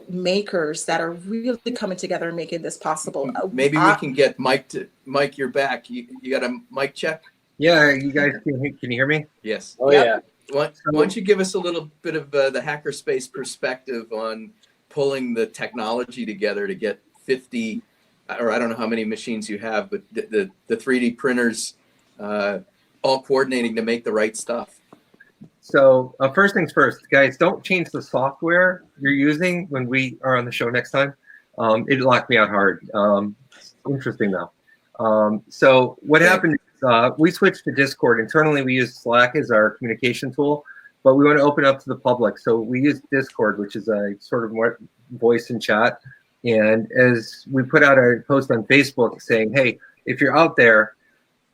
makers that are really coming together and making this possible. Maybe we can get Mike you're back. You got a mic check? Yeah, you guys can you hear me? Yes. Oh, Yep. yeah. Why don't you give us a little bit of the Hackerspace perspective on pulling the technology together to get 50, or I don't know how many machines you have, but the 3D printers all coordinating to make the right stuff. So first things first, guys, don't change the software you're using when we are on the show next time. It locked me out hard. Interesting though. So what happened is we switched to Discord. Internally, we use Slack as our communication tool, but we want to open up to the public. So we use Discord, which is a sort of more voice and chat. And as we put out a post on Facebook saying, hey, if you're out there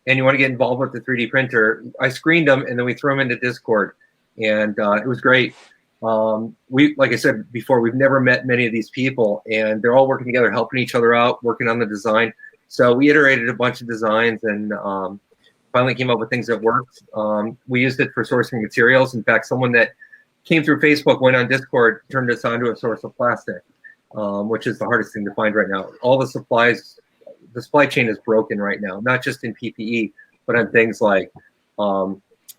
and you want to get involved with the 3D printer, I screened them and then we threw them into Discord. And it was great. Like I said before, we've never met many of these people, and they're all working together, helping each other out, working on the design. So we iterated a bunch of designs and finally came up with things that worked. We used it for sourcing materials. In fact, someone that came through Facebook, went on Discord, turned us onto a source of plastic, which is the hardest thing to find right now. All the supplies, the supply chain is broken right now, not just in PPE, but on things like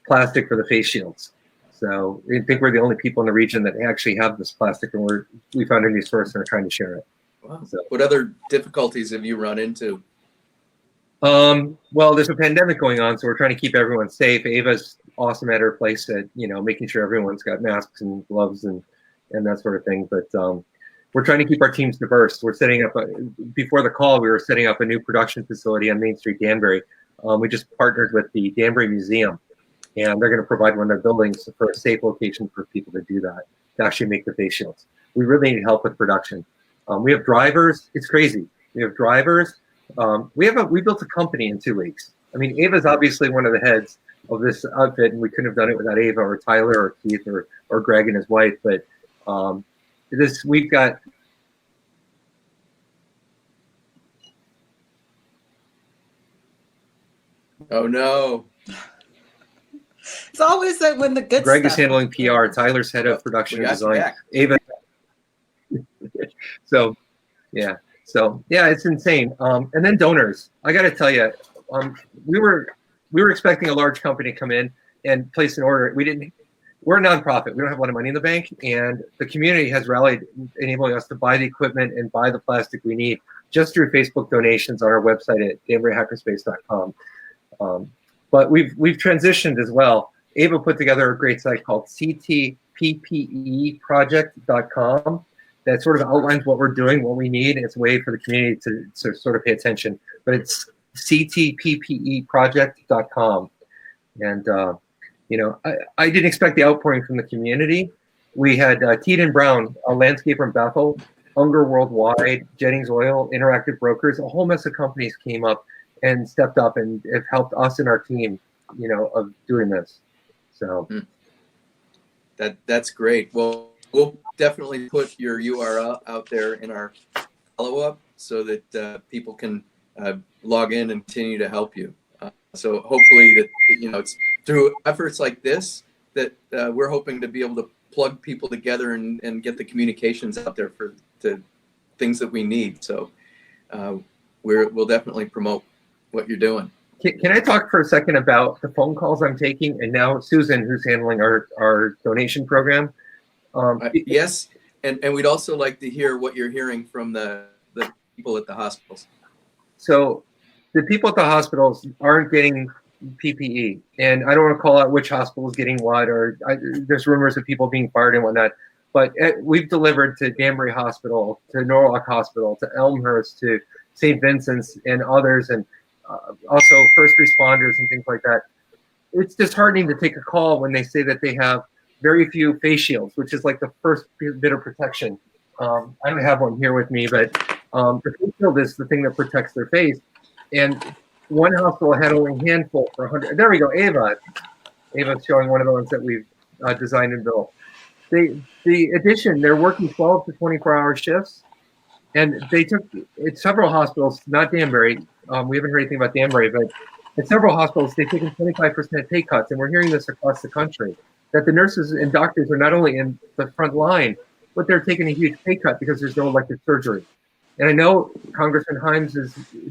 plastic for the face shields. So I think we're the only people in the region that actually have this plastic, and we found a new source and are trying to share it. Wow. So, what other difficulties have you run into? well, there's a pandemic going on, so we're trying to keep everyone safe. Ava's awesome at her place at, making sure everyone's got masks and gloves and that sort of thing. But we're trying to keep our teams diverse. We're setting up, before the call, we were setting up a new production facility on Main Street, Danbury. We just partnered with the Danbury Museum, and they're going to provide one of their buildings for a safe location for people to do that, to actually make the face shields. We really need help with production. We have drivers. It's crazy. We have drivers. We built a company in 2 weeks. I mean, Ava's obviously one of the heads of this outfit, and we couldn't have done it without Ava or Tyler or Keith or Greg and his wife. But we've got. Oh no. It's always that when the good Greg stuff. is handling PR. Tyler's head of production and design. Back. Ava. So yeah, it's insane. And then donors. I got to tell you, we were expecting a large company to come in and place an order. We didn't. We're a nonprofit. We don't have a lot of money in the bank, and the community has rallied, enabling us to buy the equipment and buy the plastic we need just through Facebook donations on our website at danburyhackerspace.com. But we've transitioned as well. Ava put together a great site called ctppeproject.com that sort of outlines what we're doing, what we need. It's a way for the community to sort of pay attention. But it's ctppeproject.com. And, I didn't expect the outpouring from the community. We had Teed & Brown, a landscaper in Bethel, Unger Worldwide, Jennings Oil, Interactive Brokers, a whole mess of companies came up and stepped up and have helped us and our team, of doing this. So That's great. Well, we'll definitely put your URL out there in our follow-up so that people can log in and continue to help you. So hopefully that, it's through efforts like this that we're hoping to be able to plug people together and get the communications out there for the things that we need. So we'll definitely promote what you're doing. Can I talk for a second about the phone calls I'm taking, and now Susan, who's handling our donation program? Yes, and we'd also like to hear what you're hearing from the people at the hospitals. So the people at the hospitals aren't getting PPE, and I don't want to call out which hospital is getting what, or there's rumors of people being fired and whatnot. But we've delivered to Danbury Hospital, to Norwalk Hospital, to Elmhurst, to St. Vincent's, and others, and also first responders and things like that. It's disheartening to take a call when they say that they have very few face shields, which is like the first bit of protection. I don't have one here with me, but the face shield is the thing that protects their face. And one hospital had only a handful for 100. There we go, Ava. Ava's showing one of the ones that we've designed and built. The addition, they're working 12 to 24-hour shifts. And they took, at several hospitals, not Danbury, we haven't heard anything about Danbury, but at several hospitals, they've taken 25% pay cuts. And we're hearing this across the country, that the nurses and doctors are not only in the front line, but they're taking a huge pay cut because there's no elective surgery. And I know Congressman Himes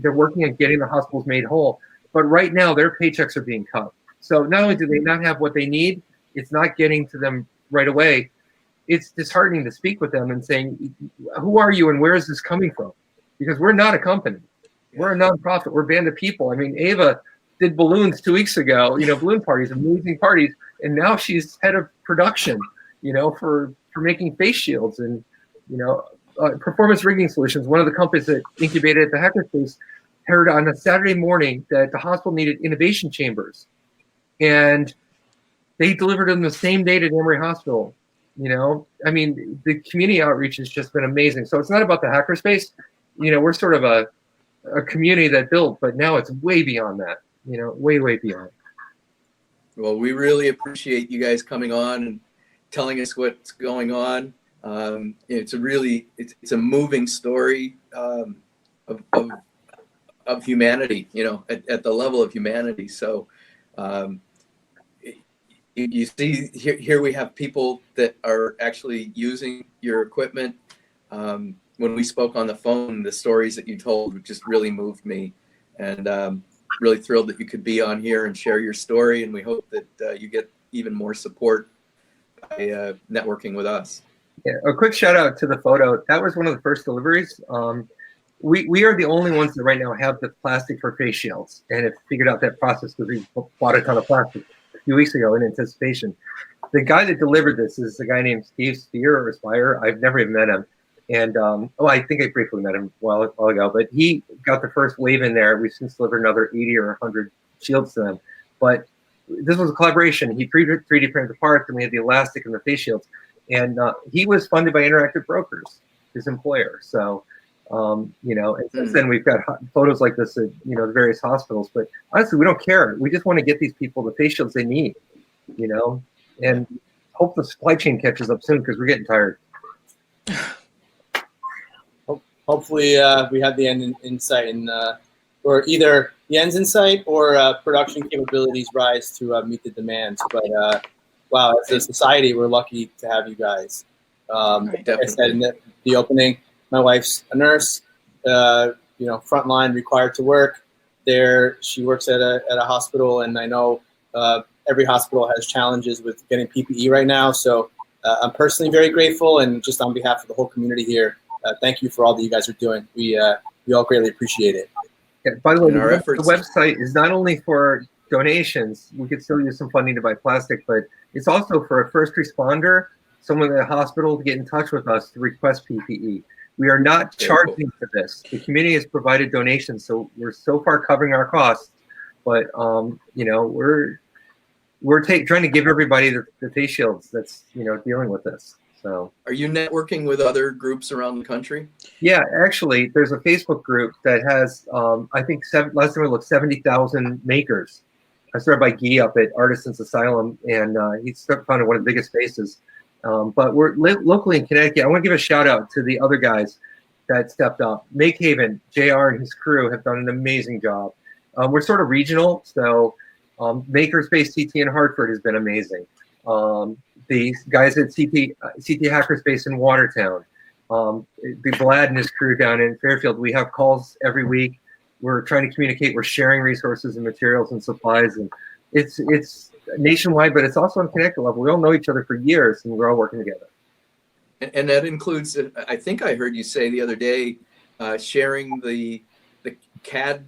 they're working on getting the hospitals made whole, but right now their paychecks are being cut. So not only do they not have what they need, it's not getting to them right away. It's disheartening to speak with them and saying, who are you and where is this coming from? Because we're not a company. We're a nonprofit. We're a band of people. I mean, Ava did balloons 2 weeks ago, balloon parties, amazing parties. And now she's head of production, for making face shields and, performance rigging solutions. One of the companies that incubated at the Hackerspace heard on a Saturday morning that the hospital needed innovation chambers. And they delivered them the same day to Danbury Hospital. I mean, the community outreach has just been amazing. So it's not about the Hackerspace. We're sort of a community that built, but now it's way beyond that, way, way beyond. Well, we really appreciate you guys coming on and telling us what's going on. It's a moving story of humanity, at the level of humanity. So you see here we have people that are actually using your equipment. When we spoke on the phone, the stories that you told just really moved me, and really thrilled that you could be on here and share your story. And we hope that you get even more support by networking with us. Yeah, a quick shout out to the photo. That was one of the first deliveries. We are the only ones that right now have the plastic for face shields, and have figured out that process because we bought a ton of plastic a few weeks ago in anticipation. The guy that delivered this is a guy named Steve Spire. I've never even met him. And I think I briefly met him a while ago, but he got the first wave in there. We've since delivered another 80 or 100 shields to them. But this was a collaboration. He 3D printed the parts, and we had the elastic and the face shields. And he was funded by Interactive Brokers, his employer. So, and since then we've got photos like this at, the various hospitals. But honestly, we don't care. We just want to get these people the face shields they need, and hope the supply chain catches up soon because we're getting tired. Hopefully, we have the end in sight, and or either the end's in sight or production capabilities rise to meet the demands. But wow, as a society, we're lucky to have you guys. Like I said in the opening, my wife's a nurse. Frontline, required to work there. She works at a hospital, and I know every hospital has challenges with getting PPE right now. So I'm personally very grateful, and just on behalf of the whole community here, thank you for all that you guys are doing. We all greatly appreciate it. Yeah, by the way, the website is not only for donations. We could still use some funding to buy plastic, but it's also for a first responder, someone at a hospital, to get in touch with us to request PPE. We are not charging for this. The community has provided donations, so we're so far covering our costs. But we're trying to give everybody the face shields that's dealing with this. So, are you networking with other groups around the country? Yeah, actually, there's a Facebook group that has, I think, last time I looked, 70,000 makers. I started by Guy up at Artisans Asylum, and he's founded one of the biggest spaces. But we're locally in Connecticut. I want to give a shout out to the other guys that stepped up. Make Haven, JR and his crew have done an amazing job. We're sort of regional, so Makerspace CT in Hartford has been amazing. The guys at CT Hackerspace in Watertown, the Vlad and his crew down in Fairfield. We have calls every week. We're trying to communicate. We're sharing resources and materials and supplies, and it's nationwide, but it's also on connected level. We all know each other for years, and we're all working together. And that includes, I think I heard you say the other day, sharing the CAD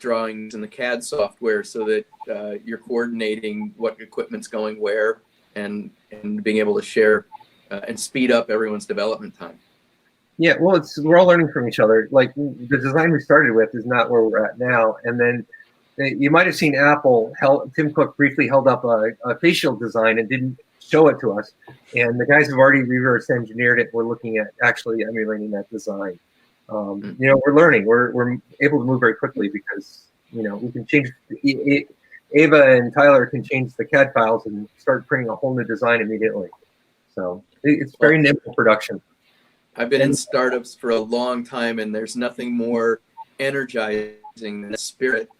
drawings and the CAD software so that you're coordinating what equipment's going where and being able to share and speed up everyone's development time. Yeah, well, we're all learning from each other. Like the design we started with is not where we're at now. And then you might have seen Apple, Tim Cook briefly held up a face shield design and didn't show it to us. And the guys have already reverse engineered it. We're looking at actually emulating that design. You know, we're learning. We're able to move very quickly because, you know, we can change. Ava and Tyler can change the CAD files and start printing a whole new design immediately. So it's very nimble production. I've been in startups for a long time, and there's nothing more energizing than the spirit.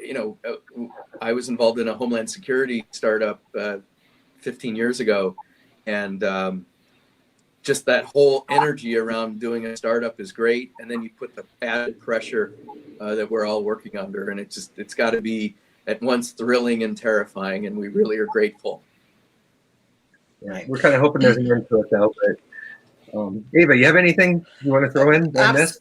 You know, I was involved in a Homeland Security startup 15 years ago, and just that whole energy around doing a startup is great. And then you put the added pressure that we're all working under, and it's got to be at once thrilling and terrifying, and we really are grateful. Yeah, we're kind of hoping there's an end to it though, but Ava, you have anything you want to throw in on this?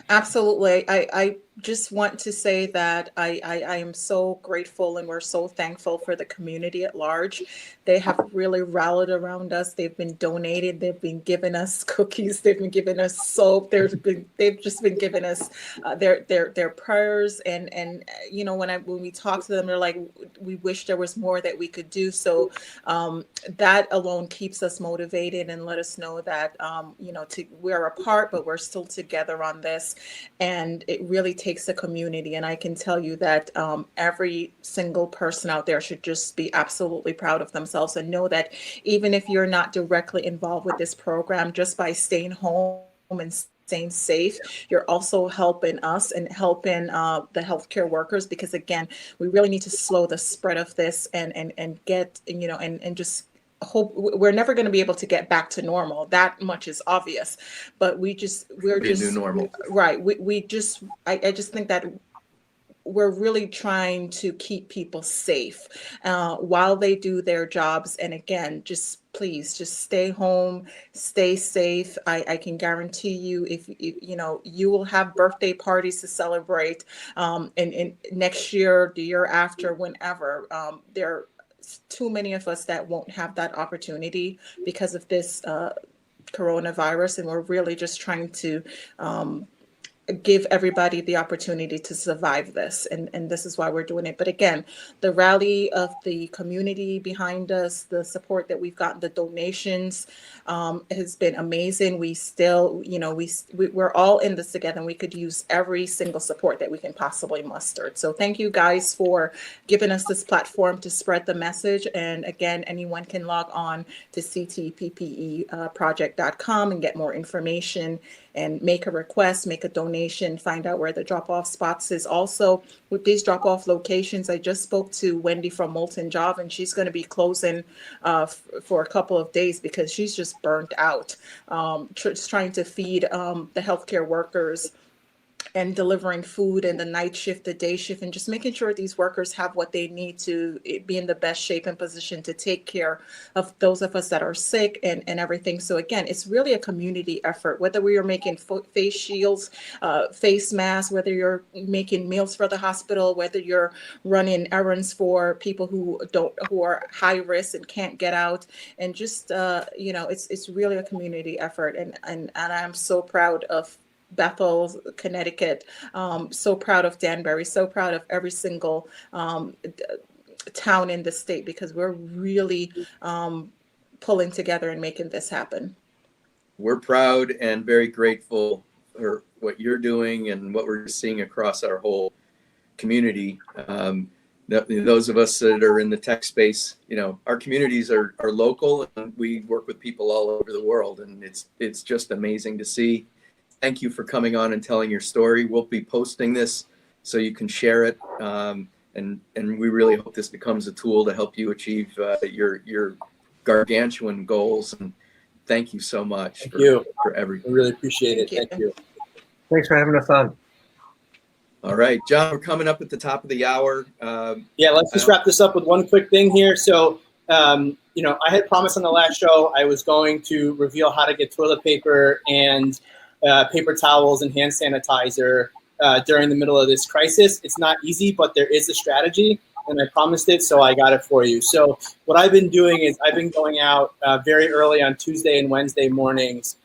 Absolutely. I just want to say that I am so grateful and we're so thankful for the community at large. They have really rallied around us. They've been donated. They've been giving us cookies. They've been giving us soap. They've just been giving us their prayers. And you know, when we talk to them, they're like, we wish there was more that we could do. So that alone keeps us motivated and let us know that you know, we're apart, but we're still together on this. And it really takes a community. And I can tell you that every single person out there should just be absolutely proud of themselves and know that even if you're not directly involved with this program, just by staying home and staying safe, you're also helping us and helping the healthcare workers, because again, we really need to slow the spread of this and get, you know, and just hope. We're never going to be able to get back to normal. That much is obvious, but we're just new normal. Right. I just think that we're really trying to keep people safe while they do their jobs. And again, please just stay home, stay safe. I can guarantee you, if you know, you will have birthday parties to celebrate, and next year, the year after, whenever. There too many of us that won't have that opportunity because of this coronavirus, and we're really just trying to give everybody the opportunity to survive this, and this is why we're doing it. But again, the rally of the community behind us, the support that we've gotten, the donations has been amazing. We still, you know, we're all in this together, and we could use every single support that we can possibly muster. So thank you guys for giving us this platform to spread the message. And again, anyone can log on to ctppeproject.com and get more information and make a request, make a donation, find out where the drop-off spots is. Also, with these drop-off locations, I just spoke to Wendy from Molten Job, and she's going to be closing for a couple of days because she's just burnt out, just trying to feed the healthcare workers and delivering food in the night shift, the day shift, and just making sure these workers have what they need to be in the best shape and position to take care of those of us that are sick and everything. So again, it's really a community effort, whether we are making face shields, face masks, whether you're making meals for the hospital, whether you're running errands for people who are high risk and can't get out. And just, you know, it's really a community effort. And I'm so proud of Bethel, Connecticut, so proud of Danbury, so proud of every single town in the state, because we're really pulling together and making this happen. We're proud and very grateful for what you're doing and what we're seeing across our whole community. Those of us that are in the tech space, you know, our communities are local, and we work with people all over the world, and it's just amazing to see. Thank you for coming on and telling your story. We'll be posting this so you can share it. And we really hope this becomes a tool to help you achieve your gargantuan goals. And thank you so much for everything. I really appreciate it. Thank you. Thanks for having us on. All right, John, we're coming up at the top of the hour. Yeah, let's just wrap this up with one quick thing here. So, you know, I had promised on the last show I was going to reveal how to get toilet paper and paper towels and hand sanitizer during the middle of this crisis. It's not easy, but there is a strategy, and I promised it, so I got it for you. So what I've been doing is I've been going out very early on Tuesday and Wednesday mornings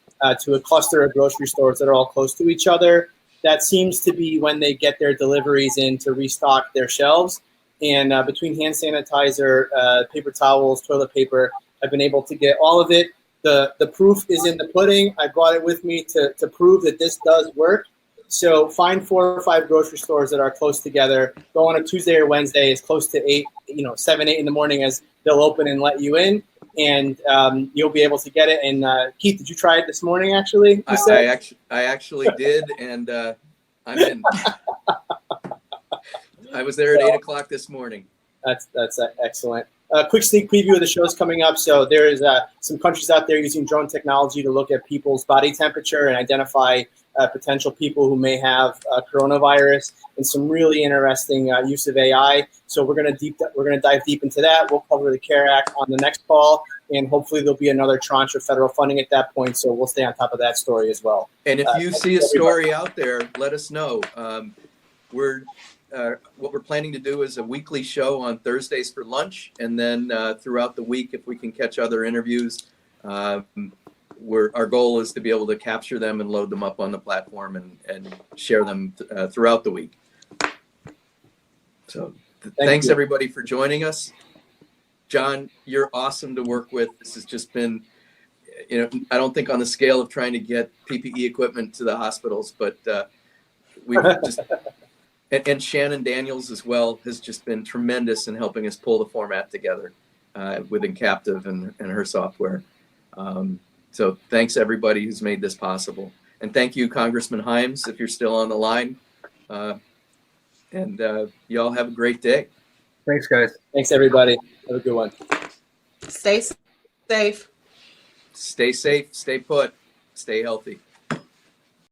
to a cluster of grocery stores that are all close to each other. That seems to be when they get their deliveries in to restock their shelves. And between hand sanitizer, paper towels, toilet paper, I've been able to get all of it. The proof is in the pudding. I brought it with me to prove that this does work. So find 4 or 5 grocery stores that are close together. Go on a Tuesday or Wednesday as close to 8, 7, 8 in the morning as they'll open and let you in. And you'll be able to get it. And Keith, did you try it this morning? Actually, I actually did, and I'm in. I was there at 8 o'clock this morning. That's excellent. Quick sneak preview of the shows coming up. So there is some countries out there using drone technology to look at people's body temperature and identify potential people who may have coronavirus, and some really interesting use of AI. So we're gonna dive deep into that. We'll cover the CARE Act on the next call, and hopefully there'll be another tranche of federal funding at that point. So we'll stay on top of that story as well. And if you see a story out there, let us know. What we're planning to do is a weekly show on Thursdays for lunch, and then throughout the week, if we can catch other interviews, our goal is to be able to capture them and load them up on the platform and share them throughout the week. So thanks everybody for joining us. John, you're awesome to work with. This has just been, I don't think on the scale of trying to get PPE equipment to the hospitals, but we've just, and Shannon Daniels as well has just been tremendous in helping us pull the format together within Captive and her software. So thanks everybody who's made this possible. And thank you, Congressman Himes, if you're still on the line. And y'all have a great day. Thanks, guys. Thanks, everybody. Have a good one. Stay safe. Stay safe, stay put, stay healthy.